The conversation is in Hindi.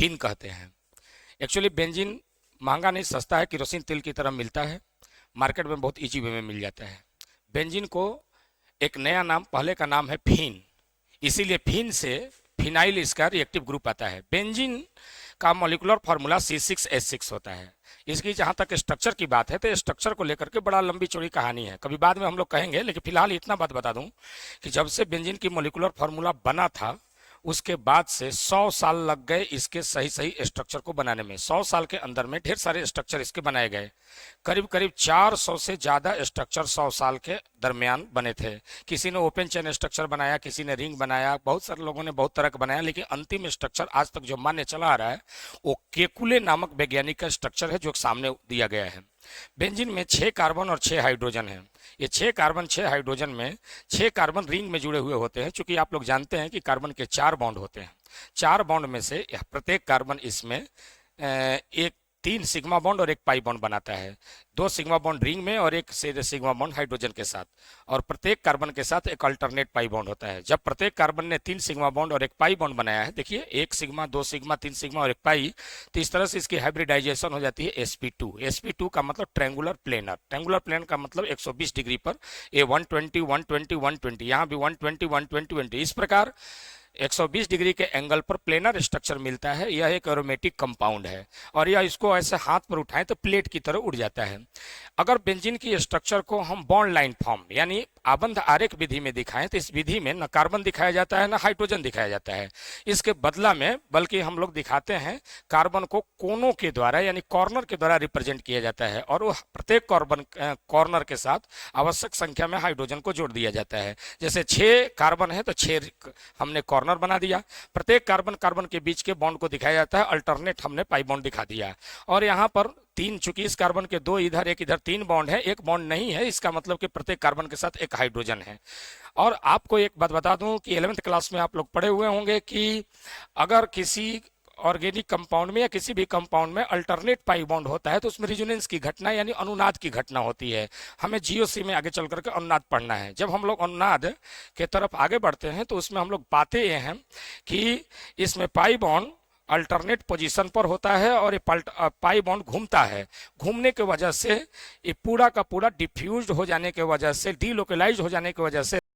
फिन कहते हैं। एक्चुअली बेंजीन महंगा नहीं, सस्ता है, केरोसिन तेल की तरह मिलता है, मार्केट में बहुत इजी वे में मिल जाता है। बेंजीन को एक नया नाम, पहले का नाम है फिन, इसीलिए फिन से फिनाइल इसका रिएक्टिव ग्रुप आता है। बेंजीन का मॉलिक्यूलर फार्मूला C6H6 होता है। इसकी जहाँ तक स्ट्रक्चर की बात है तो स्ट्रक्चर को लेकर के बड़ा लंबी चौड़ी कहानी है, कभी बाद में हम लोग कहेंगे, लेकिन फिलहाल इतना बात बता दूं कि जब से बेंजीन की मॉलिक्यूलर फार्मूला बना था उसके बाद से 100 साल लग गए इसके सही सही स्ट्रक्चर को बनाने में। 100 साल के अंदर में ढेर सारे स्ट्रक्चर इसके बनाए गए, करीब करीब 400 से ज़्यादा स्ट्रक्चर 100 साल के दरमियान बने थे। किसी ने ओपन चेन स्ट्रक्चर बनाया, किसी ने रिंग बनाया, बहुत सारे लोगों ने बहुत तरह का बनाया, लेकिन अंतिम स्ट्रक्चर आज तक जो मान्य चला आ रहा है वो केकुले नामक वैज्ञानिक का स्ट्रक्चर है, जो सामने दिया गया है। बेंजीन में 6 कार्बन और 6 हाइड्रोजन है। ये 6 कार्बन 6 हाइड्रोजन में 6 कार्बन रिंग में जुड़े हुए होते हैं। चूंकि आप लोग जानते हैं कि कार्बन के 4 बॉन्ड होते हैं, 4 बॉन्ड में से प्रत्येक कार्बन इसमें एक 3 सिग्मा बॉन्ड और एक पाई बॉन्ड बनाता है। 2 सिग्मा बॉन्ड रिंग में और एक सिग्मा बॉन्ड हाइड्रोजन के साथ, और प्रत्येक कार्बन के साथ एक अल्टरनेट पाई बॉन्ड होता है। जब प्रत्येक कार्बन ने 3 सिग्मा बॉन्ड और एक पाई बॉन्ड बनाया है, देखिए 1 सिग्मा 2 सिग्मा 3 सिग्मा और एक पाई, तो इस तरह से इसकी हाइब्रिडाइजेशन हो जाती है sp2। sp2 का मतलब ट्रायंगुलर प्लेनर, ट्रायंगुलर प्लेन का मतलब 120 डिग्री पर, ये 120 120 120, यहाँ भी 120 120 120, इस प्रकार 120 डिग्री के एंगल पर प्लेनर स्ट्रक्चर मिलता है। यह एक एरोमेटिक कंपाउंड है और यह इसको ऐसे हाथ पर उठाएं तो प्लेट की तरह उड़ जाता है। अगर बेंजीन की स्ट्रक्चर को हम बॉन्ड लाइन फॉर्म यानी आबंध आरेख विधि में दिखाएं तो इस विधि में न कार्बन दिखाया जाता है न हाइड्रोजन दिखाया जाता है। इसके बदला में बल्कि हम लोग दिखाते हैं कार्बन को कोनों के द्वारा यानी कॉर्नर के द्वारा रिप्रेजेंट किया जाता है, और वो प्रत्येक कॉर्नर के साथ आवश्यक संख्या में हाइड्रोजन को जोड़ दिया जाता है। जैसे 6 कार्बन है तो 6 हमने कॉर्नर बना दिया, प्रत्येक कार्बन कार्बन के बीच के बॉन्ड को दिखाया जाता है, अल्टरनेट हमने पाई बॉन्ड दिखा दिया। और यहाँ पर 3, चूंकि इस कार्बन के 2 इधर एक इधर 3 बॉन्ड है, एक बॉन्ड नहीं है, इसका मतलब कि प्रत्येक कार्बन के साथ एक हाइड्रोजन है। और आपको एक बात बता दूं कि 11वीं क्लास में आप लोग पढ़े हुए होंगे कि अगर किसी ऑर्गेनिक कंपाउंड में या किसी भी कंपाउंड में अल्टरनेट पाई बॉन्ड होता है तो उसमें रिजोनेंस की घटना यानी अनुनाद की घटना होती है। हमें जीओसी में आगे चल करके अनुनाद पढ़ना है। जब हम लोग अनुनाद के तरफ आगे बढ़ते हैं तो उसमें हम लोग पाते ये हैं कि इसमें पाई बॉन्ड अल्टरनेट पोजीशन पर होता है और ये पाई बॉन्ड घूमता है। घूमने की वजह से ये पूरा का पूरा डिफ्यूज्ड हो जाने की वजह से, डीलोकलाइज हो जाने की वजह से